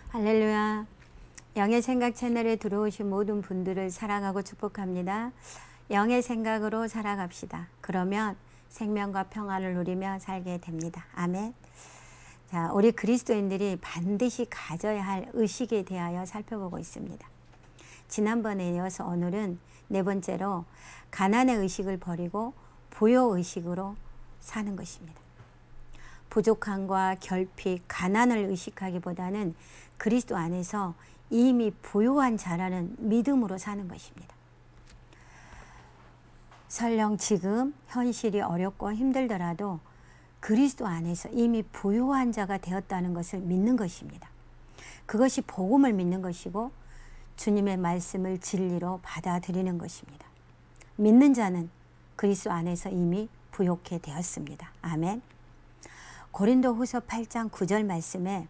할렐루야. 영의 생각 채널에 들어오신 모든 분들을 사랑하고 축복합니다. 영의 생각으로 살아갑시다. 그러면 생명과 평안을 누리며 살게 됩니다. 아멘. 자, 우리 그리스도인들이 반드시 가져야 할 의식에 대하여 살펴보고 있습니다. 지난번에 이어서 오늘은 네 번째로 가난의 의식을 버리고 부요 의식으로 사는 것입니다. 부족함과 결핍, 가난을 의식하기보다는 그리스도 안에서 이미 부요한 자라는 믿음으로 사는 것입니다. 설령 지금 현실이 어렵고 힘들더라도 그리스도 안에서 이미 부요한 자가 되었다는 것을 믿는 것입니다. 그것이 복음을 믿는 것이고 주님의 말씀을 진리로 받아들이는 것입니다. 믿는 자는 그리스도 안에서 이미 부요케 되었습니다. 아멘. 고린도후서 8장 9절 말씀에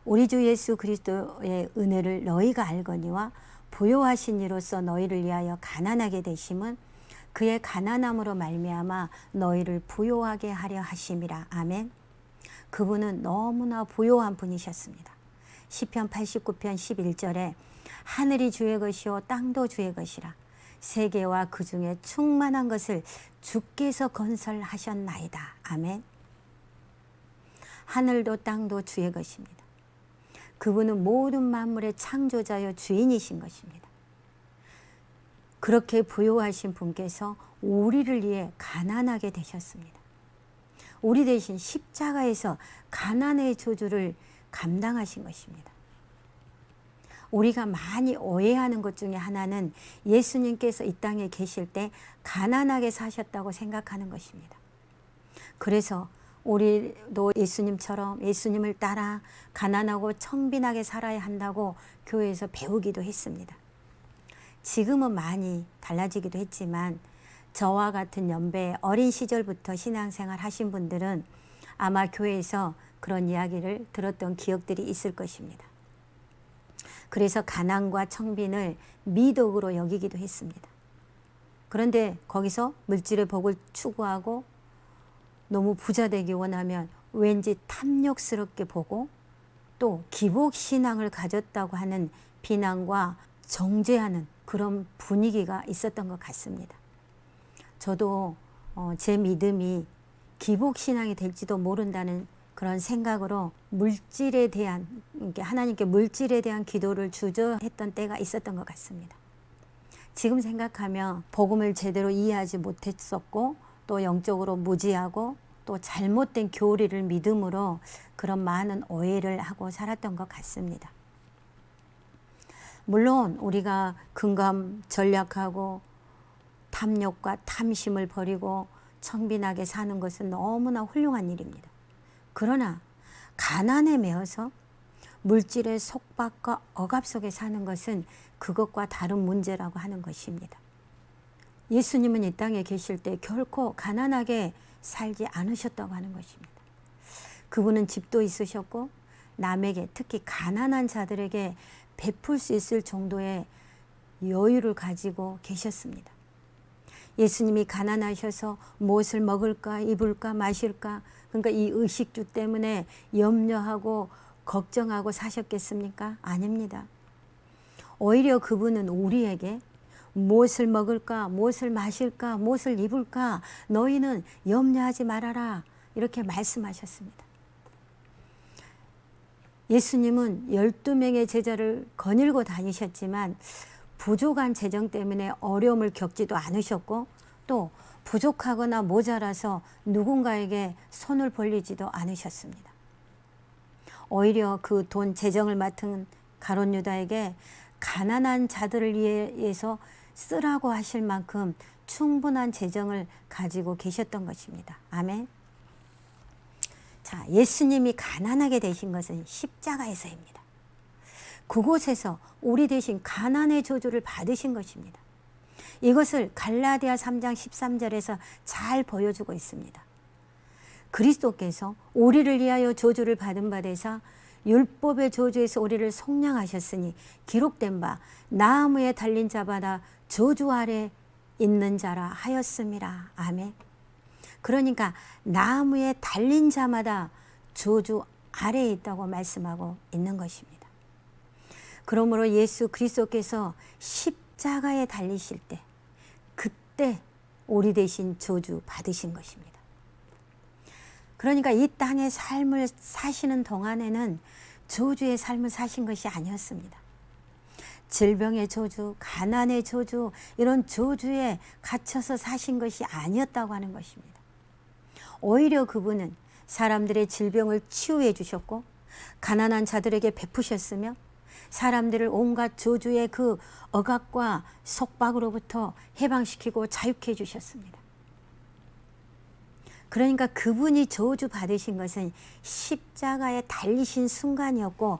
우리 주 예수 그리스도의 은혜를 너희가 알거니와 부요하신 이로써 너희를 위하여 가난하게 되심은 그의 가난함으로 말미암아 너희를 부요하게 하려 하심이라. 아멘. 그분은 너무나 부요한 분이셨습니다. 시편 89편 11절에 하늘이 주의 것이요 땅도 주의 것이라. 세계와 그 중에 충만한 것을 주께서 건설하셨나이다. 아멘. 하늘도 땅도 주의 것입니다. 그분은 모든 만물의 창조자여 주인이신 것입니다. 그렇게 부요하신 분께서 우리를 위해 가난하게 되셨습니다. 우리 대신 십자가에서 가난의 저주를 감당하신 것입니다. 우리가 많이 오해하는 것 중에 하나는 예수님께서 이 땅에 계실 때 가난하게 사셨다고 생각하는 것입니다. 그래서 우리도 예수님처럼 예수님을 따라 가난하고 청빈하게 살아야 한다고 교회에서 배우기도 했습니다. 지금은 많이 달라지기도 했지만 저와 같은 연배의 어린 시절부터 신앙생활 하신 분들은 아마 교회에서 그런 이야기를 들었던 기억들이 있을 것입니다. 그래서 가난과 청빈을 미덕으로 여기기도 했습니다. 그런데 거기서 물질의 복을 추구하고 너무 부자 되기 원하면 왠지 탐욕스럽게 보고 또 기복신앙을 가졌다고 하는 비난과 정죄하는 그런 분위기가 있었던 것 같습니다. 저도 제 믿음이 기복신앙이 될지도 모른다는 그런 생각으로 물질에 대한, 하나님께 물질에 대한 기도를 주저했던 때가 있었던 것 같습니다. 지금 생각하면 복음을 제대로 이해하지 못했었고 또 영적으로 무지하고 또 잘못된 교리를 믿음으로 그런 많은 오해를 하고 살았던 것 같습니다. 물론 우리가 금감 전략하고 탐욕과 탐심을 버리고 청빈하게 사는 것은 너무나 훌륭한 일입니다. 그러나 가난에 매여서 물질의 속박과 억압 속에 사는 것은 그것과 다른 문제라고 하는 것입니다. 예수님은 이 땅에 계실 때 결코 가난하게 살지 않으셨다고 하는 것입니다. 그분은 집도 있으셨고 남에게 특히 가난한 자들에게 베풀 수 있을 정도의 여유를 가지고 계셨습니다. 예수님이 가난하셔서 무엇을 먹을까 입을까 마실까 그러니까 이 의식주 때문에 염려하고 걱정하고 사셨겠습니까? 아닙니다. 오히려 그분은 우리에게 무엇을 먹을까 무엇을 마실까 무엇을 입을까 너희는 염려하지 말아라 이렇게 말씀하셨습니다. 예수님은 12명의 제자를 거닐고 다니셨지만 부족한 재정 때문에 어려움을 겪지도 않으셨고 또 부족하거나 모자라서 누군가에게 손을 벌리지도 않으셨습니다. 오히려 그 돈 재정을 맡은 가룟 유다에게 가난한 자들을 위해서 쓰라고 하실 만큼 충분한 재정을 가지고 계셨던 것입니다. 아멘. 자, 예수님이 가난하게 되신 것은 십자가에서입니다. 그곳에서 우리 대신 가난의 저주를 받으신 것입니다. 이것을 갈라디아 3장 13절에서 잘 보여주고 있습니다. 그리스도께서 우리를 위하여 저주를 받은 바 되사 율법의 저주에서 우리를 속량하셨으니 기록된 바 나무에 달린 자마다 저주 아래 있는 자라 하였음이라. 아멘. 그러니까 나무에 달린 자마다 저주 아래에 있다고 말씀하고 있는 것입니다. 그러므로 예수 그리스도께서 십자가에 달리실 때 그때 우리 대신 저주 받으신 것입니다. 그러니까 이 땅의 삶을 사시는 동안에는 저주의 삶을 사신 것이 아니었습니다. 질병의 저주, 가난의 저주, 이런 저주에 갇혀서 사신 것이 아니었다고 하는 것입니다. 오히려 그분은 사람들의 질병을 치유해 주셨고 가난한 자들에게 베푸셨으며 사람들을 온갖 저주의 그 억압과 속박으로부터 해방시키고 자유케 해주셨습니다. 그러니까 그분이 저주 받으신 것은 십자가에 달리신 순간이었고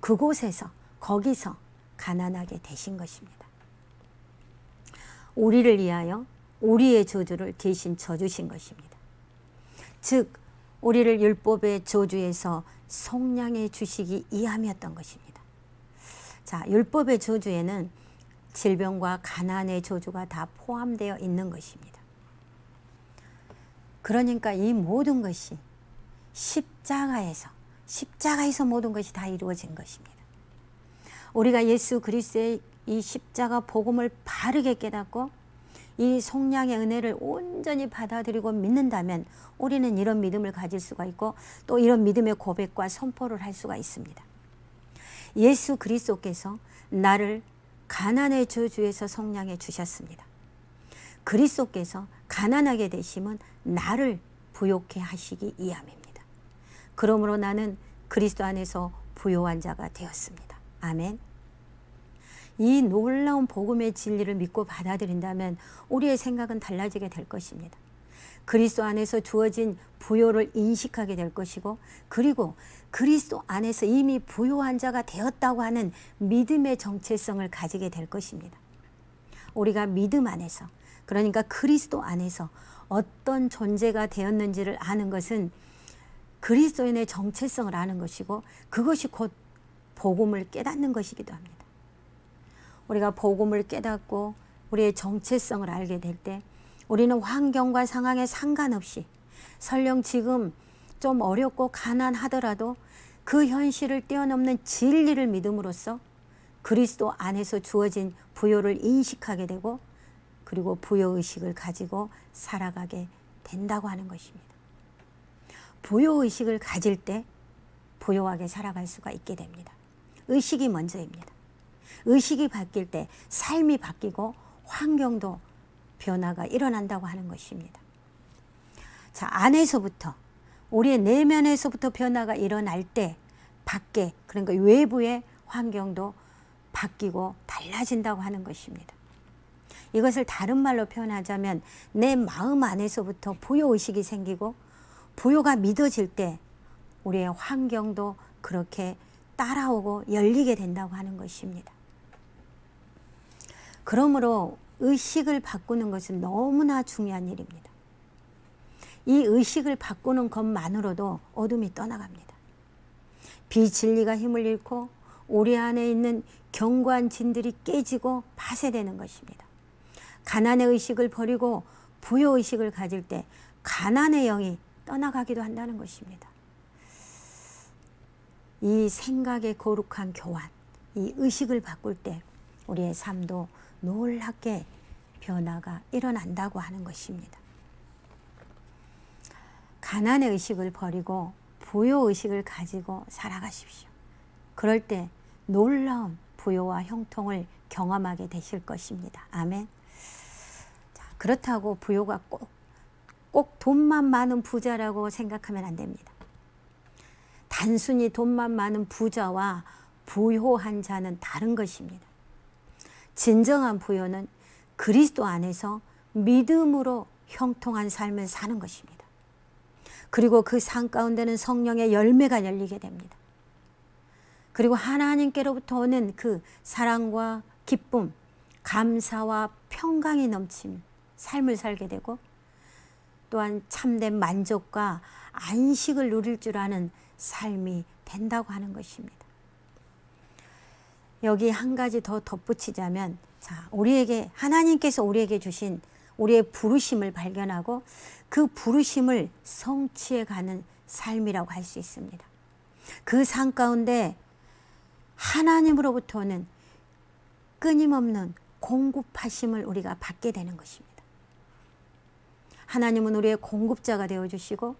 그곳에서 거기서 가난하게 되신 것입니다. 우리를 위하여 우리의 저주를 대신 져주신 것입니다. 즉 우리를 율법의 저주에서 속량해 주시기 위함이었던 것입니다. 자, 율법의 저주에는 질병과 가난의 저주가 다 포함되어 있는 것입니다. 그러니까 이 모든 것이 십자가에서 모든 것이 다 이루어진 것입니다. 우리가 예수 그리스도의 이 십자가 복음을 바르게 깨닫고 이 속량의 은혜를 온전히 받아들이고 믿는다면 우리는 이런 믿음을 가질 수가 있고 또 이런 믿음의 고백과 선포를 할 수가 있습니다. 예수 그리스도께서 나를 가난의 저주에서 속량해 주셨습니다. 그리스도께서 가난하게 되심은 나를 부욕해 하시기 위함입니다. 그러므로 나는 그리스도 안에서 부요한 자가 되었습니다. 아멘. 이 놀라운 복음의 진리를 믿고 받아들인다면 우리의 생각은 달라지게 될 것입니다. 그리스도 안에서 주어진 부요를 인식하게 될 것이고 그리고 그리스도 안에서 이미 부요한 자가 되었다고 하는 믿음의 정체성을 가지게 될 것입니다. 우리가 믿음 안에서 그러니까 그리스도 안에서 어떤 존재가 되었는지를 아는 것은 그리스도인의 정체성을 아는 것이고 그것이 곧 복음을 깨닫는 것이기도 합니다. 우리가 복음을 깨닫고 우리의 정체성을 알게 될 때 우리는 환경과 상황에 상관없이 설령 지금 좀 어렵고 가난하더라도 그 현실을 뛰어넘는 진리를 믿음으로써 그리스도 안에서 주어진 부요를 인식하게 되고 그리고 부요의식을 가지고 살아가게 된다고 하는 것입니다. 부요의식을 가질 때 부요하게 살아갈 수가 있게 됩니다. 의식이 먼저입니다. 의식이 바뀔 때 삶이 바뀌고 환경도 변화가 일어난다고 하는 것입니다. 자, 안에서부터 우리의 내면에서부터 변화가 일어날 때 밖에 그러니까 외부의 환경도 바뀌고 달라진다고 하는 것입니다. 이것을 다른 말로 표현하자면 내 마음 안에서부터 부요의식이 생기고 부요가 믿어질 때 우리의 환경도 그렇게 따라오고 열리게 된다고 하는 것입니다. 그러므로 의식을 바꾸는 것은 너무나 중요한 일입니다. 이 의식을 바꾸는 것만으로도 어둠이 떠나갑니다. 비진리가 힘을 잃고 우리 안에 있는 견고한 진들이 깨지고 파쇄되는 것입니다. 가난의 의식을 버리고 부요의식을 가질 때 가난의 영이 떠나가기도 한다는 것입니다. 이 생각의 거룩한 교환, 이 의식을 바꿀 때 우리의 삶도 놀랍게 변화가 일어난다고 하는 것입니다. 가난의 의식을 버리고 부요의식을 가지고 살아가십시오. 그럴 때 놀라운 부요와 형통을 경험하게 되실 것입니다. 아멘. 자, 그렇다고 부요가 꼭 돈만 많은 부자라고 생각하면 안 됩니다. 단순히 돈만 많은 부자와 부요한 자는 다른 것입니다. 진정한 부요는 그리스도 안에서 믿음으로 형통한 삶을 사는 것입니다. 그리고 그 삶 가운데는 성령의 열매가 열리게 됩니다. 그리고 하나님께로부터 오는 그 사랑과 기쁨, 감사와 평강이 넘친 삶을 살게 되고 또한 참된 만족과 안식을 누릴 줄 아는 삶이 된다고 하는 것입니다. 여기 한 가지 더 덧붙이자면 자, 우리에게 하나님께서 우리에게 주신 우리의 부르심을 발견하고 그 부르심을 성취해 가는 삶이라고 할 수 있습니다. 그 삶 가운데 하나님으로부터는 끊임없는 공급하심을 우리가 받게 되는 것입니다. 하나님은 우리의 공급자가 되어주시고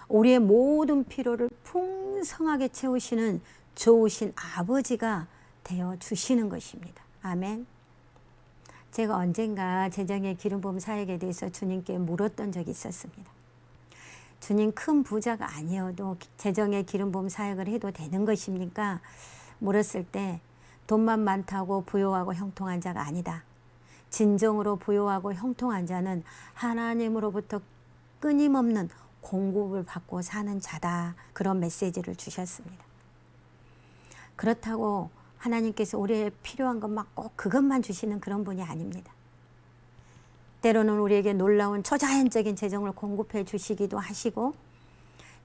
우리의 모든 필요를 풍성하게 채우시는 좋으신 아버지가 되어주시는 것입니다. 아멘. 제가 언젠가 재정의 기름부음 사역에 대해서 주님께 물었던 적이 있었습니다. 주님, 큰 부자가 아니어도 재정의 기름부음 사역을 해도 되는 것입니까? 물었을 때 돈만 많다고 부요하고 형통한 자가 아니다. 진정으로 부요하고 형통한 자는 하나님으로부터 끊임없는 공급을 받고 사는 자다. 그런 메시지를 주셨습니다. 그렇다고 하나님께서 우리의 필요한 것만 꼭 그것만 주시는 그런 분이 아닙니다. 때로는 우리에게 놀라운 초자연적인 재정을 공급해 주시기도 하시고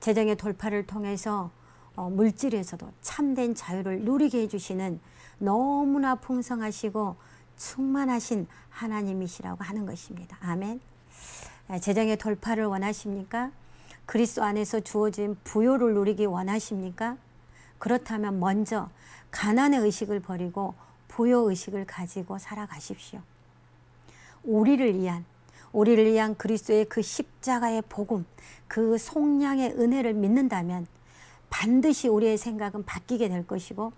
재정의 돌파를 통해서 물질에서도 참된 자유를 누리게 해주시는 너무나 풍성하시고 충만하신 하나님이시라고 하는 것입니다. 아멘. 재정의 돌파를 원하십니까? 그리스도 안에서 주어진 부요를 누리기 원하십니까? 그렇다면 먼저 가난의 의식을 버리고 부요 의식을 가지고 살아가십시오. 우리를 위한 그리스도의 그 십자가의 복음, 그 속량의 은혜를 믿는다면 반드시 우리의 생각은 바뀌게 될 것이고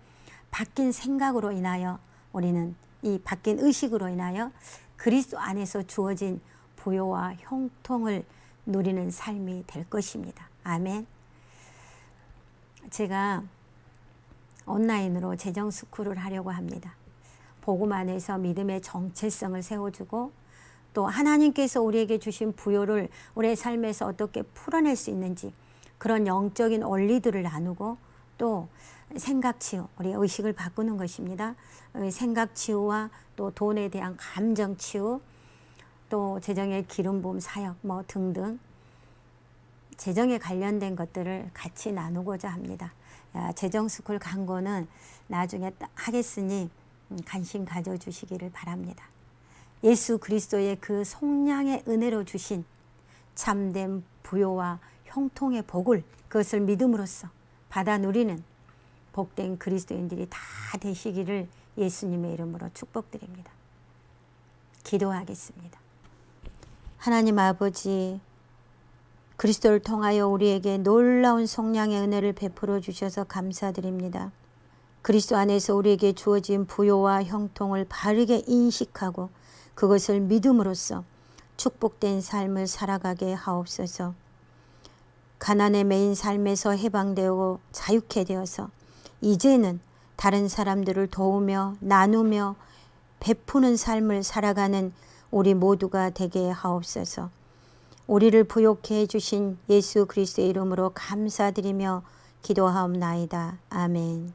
바뀐 생각으로 인하여 우리는 이 바뀐 의식으로 인하여 그리스도 안에서 주어진 부요와 형통을 누리는 삶이 될 것입니다. 아멘. 제가 온라인으로 재정 스쿨을 하려고 합니다. 복음 안에서 믿음의 정체성을 세워주고 또 하나님께서 우리에게 주신 부요를 우리의 삶에서 어떻게 풀어낼 수 있는지 그런 영적인 원리들을 나누고 또 생각치유, 우리의 의식을 바꾸는 것입니다. 생각치유와 또 돈에 대한 감정치유, 또 재정의 기름부음 사역 등등 재정에 관련된 것들을 같이 나누고자 합니다. 재정 스쿨 광고는 나중에 하겠으니 관심 가져주시기를 바랍니다. 예수 그리스도의 그 속량의 은혜로 주신 참된 부요와 형통의 복을 그것을 믿음으로써 받아 누리는 복된 그리스도인들이 다 되시기를 예수님의 이름으로 축복드립니다. 기도하겠습니다. 하나님 아버지, 그리스도를 통하여 우리에게 놀라운 속량의 은혜를 베풀어 주셔서 감사드립니다. 그리스도 안에서 우리에게 주어진 부요와 형통을 바르게 인식하고 그것을 믿음으로써 축복된 삶을 살아가게 하옵소서. 가난에 매인 삶에서 해방되고 자유케 되어서 이제는 다른 사람들을 도우며 나누며 베푸는 삶을 살아가는 우리 모두가 되게 하옵소서. 우리를 부요케 해주신 예수 그리스도의 이름으로 감사드리며 기도하옵나이다. 아멘.